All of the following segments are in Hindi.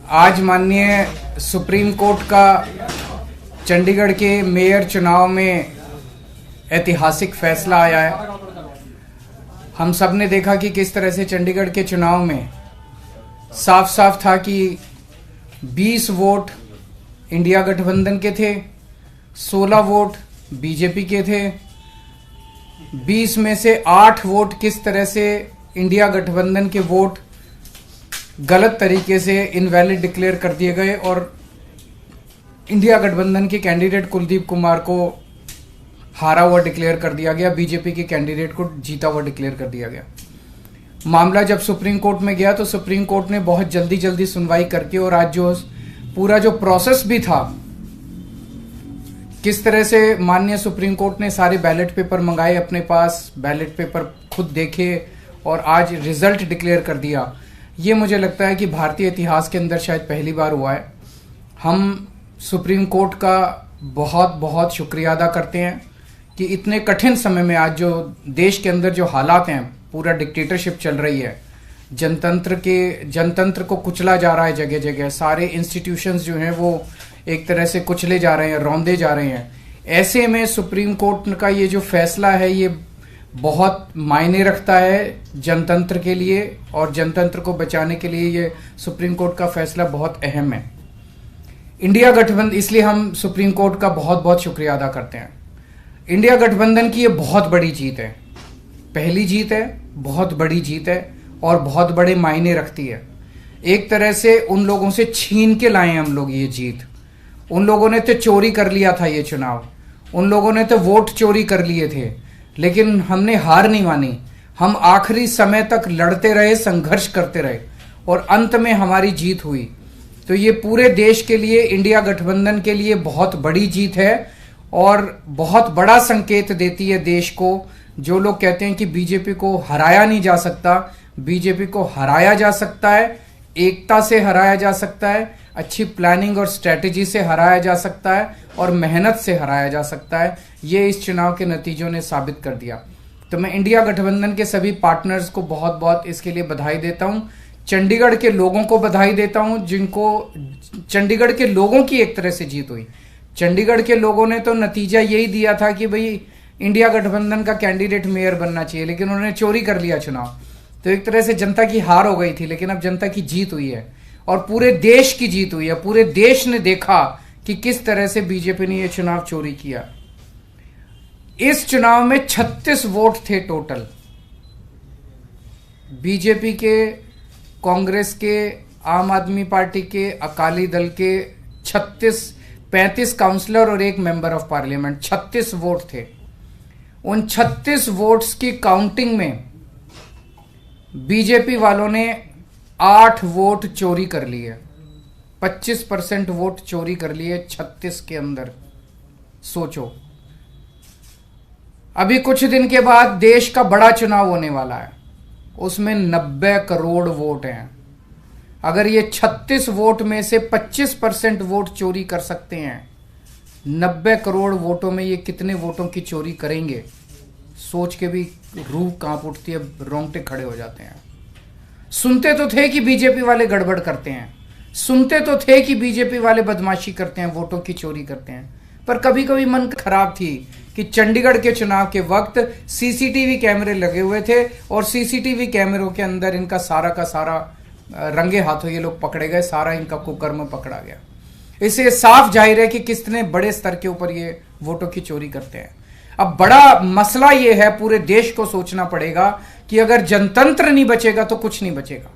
आज माननीय सुप्रीम कोर्ट का चंडीगढ़ के मेयर चुनाव में ऐतिहासिक फैसला आया है। हम सब ने देखा कि किस तरह से चंडीगढ़ के चुनाव में साफ साफ था कि 20 वोट इंडिया गठबंधन के थे, 16 वोट बीजेपी के थे। 20 में से 8 वोट किस तरह से इंडिया गठबंधन के वोट गलत तरीके से इनवैलिड डिक्लेयर कर दिए गए और इंडिया गठबंधन के कैंडिडेट कुलदीप कुमार को हारा हुआ डिक्लेयर कर दिया गया, बीजेपी के कैंडिडेट को जीता हुआ डिक्लेयर कर दिया गया। मामला जब सुप्रीम कोर्ट में गया तो सुप्रीम कोर्ट ने बहुत जल्दी सुनवाई करके और आज जो पूरा जो प्रोसेस भी था, किस तरह से माननीय सुप्रीम कोर्ट ने सारे बैलेट पेपर मंगाए अपने पास, बैलेट पेपर खुद देखे और आज रिजल्ट डिक्लेयर कर दिया। ये मुझे लगता है कि भारतीय इतिहास के अंदर शायद पहली बार हुआ है। हम सुप्रीम कोर्ट का बहुत बहुत शुक्रिया अदा करते हैं कि इतने कठिन समय में आज जो देश के अंदर जो हालात हैं, पूरा डिक्टेटरशिप चल रही है, जनतंत्र को कुचला जा रहा है जगह जगह, सारे इंस्टीट्यूशंस जो हैं वो एक तरह से कुचले जा रहे हैं, रौंदे जा रहे हैं। ऐसे में सुप्रीम कोर्ट का ये जो फैसला है ये बहुत मायने रखता है जनतंत्र के लिए और जनतंत्र को बचाने के लिए ये सुप्रीम कोर्ट का फैसला बहुत अहम है। इंडिया गठबंधन, इसलिए हम सुप्रीम कोर्ट का बहुत बहुत शुक्रिया अदा करते हैं। इंडिया गठबंधन की ये बहुत बड़ी जीत है, पहली जीत है, बहुत बड़ी जीत है और बहुत बड़े मायने रखती है। एक तरह से उन लोगों से छीन के लाए हम लोग ये जीत। उन लोगों ने तो चोरी कर लिया था ये चुनाव, उन लोगों ने तो वोट चोरी कर लिए थे, लेकिन हमने हार नहीं मानी। हम आखिरी समय तक लड़ते रहे, संघर्ष करते रहे और अंत में हमारी जीत हुई। तो ये पूरे देश के लिए, इंडिया गठबंधन के लिए बहुत बड़ी जीत है और बहुत बड़ा संकेत देती है देश को। जो लोग कहते हैं कि बीजेपी को हराया नहीं जा सकता, बीजेपी को हराया जा सकता है, एकता से हराया जा सकता है, अच्छी प्लानिंग और स्ट्रेटेजी से हराया जा सकता है और मेहनत से हराया जा सकता है। ये इस चुनाव के नतीजों ने साबित कर दिया। तो मैं इंडिया गठबंधन के सभी पार्टनर्स को बहुत बहुत इसके लिए बधाई देता हूं। चंडीगढ़ के लोगों को बधाई देता हूं, जिनको चंडीगढ़ के लोगों की एक तरह से जीत हुई। चंडीगढ़ के लोगों ने तो नतीजा यही दिया था कि भाई इंडिया गठबंधन का कैंडिडेट मेयर बनना चाहिए, लेकिन उन्होंने चोरी कर लिया चुनाव। तो एक तरह से जनता की हार हो गई थी, लेकिन अब जनता की जीत हुई है और पूरे देश की जीत हुई है। पूरे देश ने देखा कि किस तरह से बीजेपी ने यह चुनाव चोरी किया। इस चुनाव में 36 वोट थे टोटल, बीजेपी के, कांग्रेस के, आम आदमी पार्टी के, अकाली दल के 35 काउंसलर और 1 मेंबर ऑफ पार्लियामेंट, 36 वोट थे। उन 36 वोट्स की काउंटिंग में बीजेपी वालों ने 8 वोट चोरी कर लिए, 25% वोट चोरी कर लिए 36 के अंदर। सोचो, अभी कुछ दिन के बाद देश का बड़ा चुनाव होने वाला है, उसमें 90 करोड़ वोट हैं। अगर ये 36 वोट में से 25% वोट चोरी कर सकते हैं, 90 करोड़ वोटों में ये कितने वोटों की चोरी करेंगे, सोच के भी रूह कांप उठती है, रोंगटे खड़े हो जाते हैं। सुनते तो थे कि बीजेपी वाले गड़बड़ करते हैं, सुनते तो थे कि बीजेपी वाले बदमाशी करते हैं, वोटों की चोरी करते हैं, पर कभी कभी मन खराब थी कि चंडीगढ़ के चुनाव के वक्त सीसीटीवी कैमरे लगे हुए थे और सीसीटीवी कैमरों के अंदर इनका सारा का सारा रंगे हाथों ये लोग पकड़े गए, सारा इनका कुकर्म पकड़ा गया। इससे साफ जाहिर है कि कितने बड़े स्तर के ऊपर ये वोटों की चोरी करते हैं। अब बड़ा मसला ये है, पूरे देश को सोचना पड़ेगा कि अगर जनतंत्र नहीं बचेगा तो कुछ नहीं बचेगा।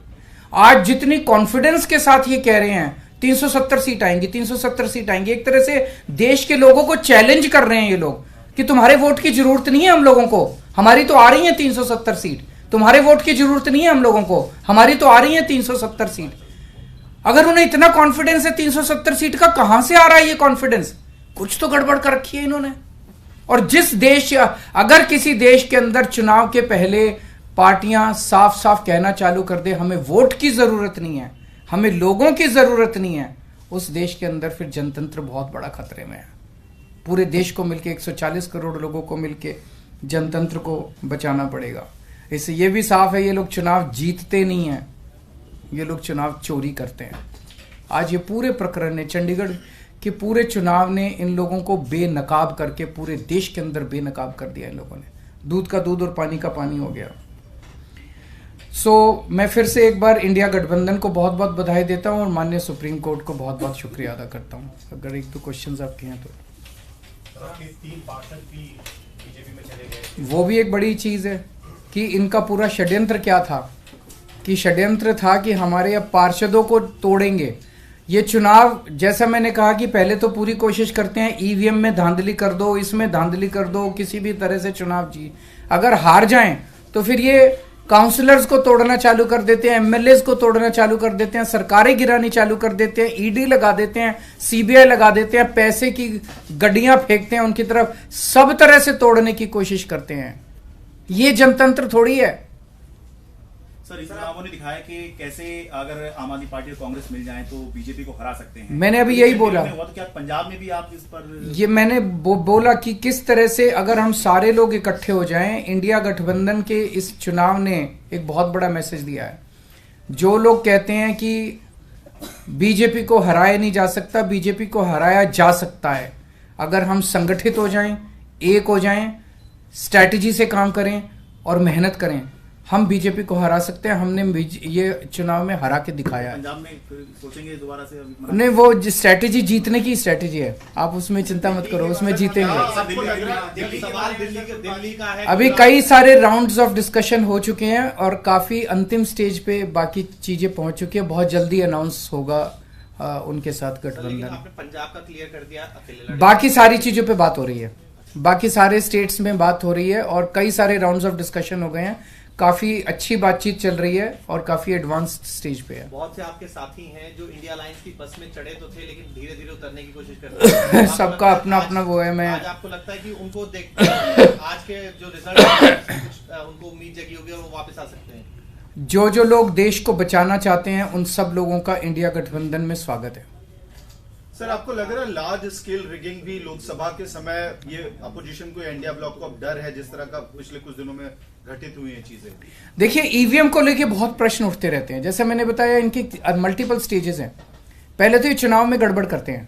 आज जितनी कॉन्फिडेंस के साथ ये कह रहे हैं 370 सीट आएंगी, 370 सीट आएंगी, एक तरह से देश के लोगों को चैलेंज कर रहे हैं ये लोग कि तुम्हारे वोट की जरूरत नहीं है हम लोगों को, हमारी तो आ रही है 370 सीट। तुम्हारे वोट की जरूरत नहीं है हम लोगों को, हमारी तो आ रही है 370 सीट। अगर उन्हें इतना कॉन्फिडेंस है 370 सीट का, कहां से आ रहा है ये कॉन्फिडेंस? कुछ तो गड़बड़ कर रखी है इन्होंने। और जिस देश, अगर किसी देश के अंदर चुनाव के पहले पार्टियां साफ साफ कहना चालू कर दे हमें वोट की जरूरत नहीं है, हमें लोगों की जरूरत नहीं है, उस देश के अंदर फिर जनतंत्र बहुत बड़ा खतरे में है। पूरे देश को मिलके 140 करोड़ लोगों को मिलके जनतंत्र को बचाना पड़ेगा। इससे ये भी साफ है ये लोग चुनाव जीतते नहीं हैं, ये लोग चुनाव चोरी करते हैं। आज ये पूरे प्रकरण ने, चंडीगढ़ के पूरे चुनाव ने इन लोगों को बेनकाब करके पूरे देश के अंदर बेनकाब कर दिया इन लोगों ने। दूध का दूध और पानी का पानी हो गया। मैं फिर से एक बार इंडिया गठबंधन को बहुत बहुत बधाई देता हूं और माननीय सुप्रीम कोर्ट को बहुत बहुत शुक्रिया अदा करता हूं। अगर एक दो क्वेश्चंस आपके हैं तो। 3 पार्षद भी बीजेपी में चले गए, वो भी एक बड़ी चीज है कि इनका पूरा षड्यंत्र क्या था, कि षड्यंत्र था कि हमारे अब पार्षदों को तोड़ेंगे। ये चुनाव, जैसा मैंने कहा कि पहले तो पूरी कोशिश करते हैं ईवीएम में धांधली कर दो, इसमें धांधली कर दो, किसी भी तरह से चुनाव जी, अगर हार जाएं तो फिर ये काउंसलर्स को तोड़ना चालू कर देते हैं, एमएलएस को तोड़ना चालू कर देते हैं, सरकारें गिरानी चालू कर देते हैं, ईडी लगा देते हैं, सीबीआई लगा देते हैं, पैसे की गड्डियां फेंकते हैं उनकी तरफ, सब तरह से तोड़ने की कोशिश करते हैं। ये जनतंत्र थोड़ी है। सर इस चुनावों ने दिखाया कि कैसे अगर आम आदमी पार्टी और कांग्रेस मिल जाए तो बीजेपी को हरा सकते हैं। मैंने अभी यही बोला। तो क्या पंजाब में भी आप इस पर? ये मैंने बोला कि किस तरह से अगर हम सारे लोग इकट्ठे हो जाएं, इंडिया गठबंधन के इस चुनाव ने एक बहुत बड़ा मैसेज दिया है। जो लोग कहते हैं कि बीजेपी को हराया नहीं जा सकता, बीजेपी को हराया जा सकता है अगर हम संगठित हो जाएं, एक हो जाएं, स्ट्रैटेजी से काम करें और मेहनत करें, हम बीजेपी को हरा सकते हैं। हमने ये चुनाव में हरा के दिखाया है। पंजाब में सोचेंगे दोबारा से? नहीं, वो स्ट्रैटेजी जीतने की स्ट्रैटेजी है, आप उसमें चिंता मत करो, उसमें जीतेंगे। अभी कई सारे राउंड्स ऑफ डिस्कशन हो चुके हैं और काफी अंतिम स्टेज पे बाकी चीजें पहुंच चुकी है। बहुत जल्दी अनाउंस होगा उनके साथ गठबंधन। आपने पंजाब का क्लियर कर दिया, अकेले बाकी सारी चीजों पे बात हो रही है, बाकी सारे स्टेट्स में बात हो रही है और कई सारे राउंड्स ऑफ डिस्कशन हो गए हैं। काफी अच्छी बातचीत चल रही है और काफी एडवांस्ड स्टेज पे है। बहुत से आपके साथी हैं जो इंडिया अलायंस की बस में चढ़े तो थे लेकिन धीरे धीरे उतरने की कोशिश कर रहे हैं। सबका अपना अपना वो है। मैं आज आपको लगता है कि उनको देख आज के जो रिजल्ट उनको उम्मीद जगी होगी और वो वापस आ सकते हैं? जो लोग देश को बचाना चाहते हैं उन सब लोगों का इंडिया गठबंधन में स्वागत है। सर आपको लग रहा है लार्ज स्केल रिगिंग भी लोकसभा के समय ये अपोजिशन को, इंडिया ब्लॉक को अब डर है, जिस तरह का पिछले कुछ दिनों में घटित हुई है चीजें? देखिए, ईवीएम को लेके बहुत प्रश्न उठते रहते हैं। जैसे मैंने बताया, इनके मल्टीपल स्टेजेस हैं। पहले तो ये चुनाव में गड़बड़ करते हैं,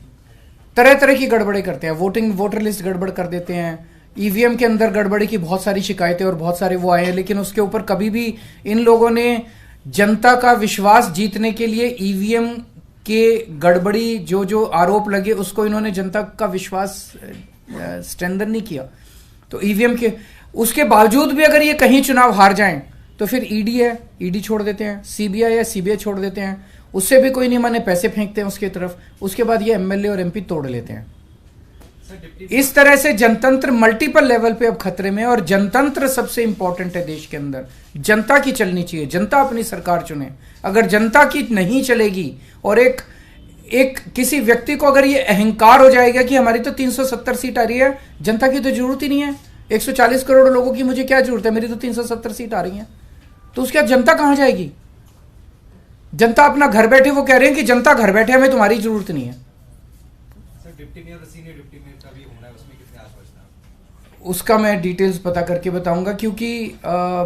तरह तरह की गड़बड़े करते हैं, वोटर लिस्ट गड़बड़ कर देते हैं, ईवीएम के अंदर गड़बड़ी की बहुत सारी शिकायतें और बहुत सारे वो आए हैं, लेकिन उसके ऊपर कभी भी इन लोगों ने जनता का विश्वास जीतने के लिए ईवीएम के गड़बड़ी जो आरोप लगे उसको इन्होंने जनता का विश्वास स्ट्रेंथन नहीं किया। तो ईवीएम के उसके बावजूद भी अगर ये कहीं चुनाव हार जाएं तो फिर ईडी है, ईडी छोड़ देते हैं, सीबीआई है, सीबीआई छोड़ देते हैं, उससे भी कोई नहीं माने, पैसे फेंकते हैं उसकी तरफ। उसके बाद ये एमएलए और एमपी तोड़ लेते हैं। इस तरह से जनतंत्र मल्टीपल लेवल पे अब खतरे में है और जनतंत्र सबसे इंपॉर्टेंट है देश के अंदर। जनता की चलनी चाहिए, जनता अपनी सरकार चुने। अगर जनता की नहीं चलेगी और एक किसी व्यक्ति को अगर ये अहंकार हो जाएगा कि हमारी तो 370 सीट आ रही है, जनता की तो जरूरत ही नहीं है, 140 करोड़ लोगों की मुझे क्या जरूरत है, मेरी तो 370 सीट आ रही है, तो उसके बाद जनता कहां जाएगी? जनता अपना घर बैठे, वो कह रहे हैं कि जनता घर बैठे, हमें तुम्हारी जरूरत नहीं है। डिप्टी मेयर और सीनियर डिप्टी मेयर का भी होना है, उसमें कितने आश्वस्त? उसका मैं डिटेल्स पता करके बताऊंगा, क्योंकि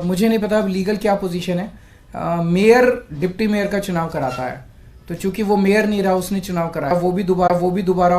मुझे नहीं पता अब लीगल क्या पोजीशन है। मेयर डिप्टी मेयर का चुनाव कराता है, तो चूंकि वो मेयर नहीं रहा, उसने चुनाव कराया, वो भी दोबारा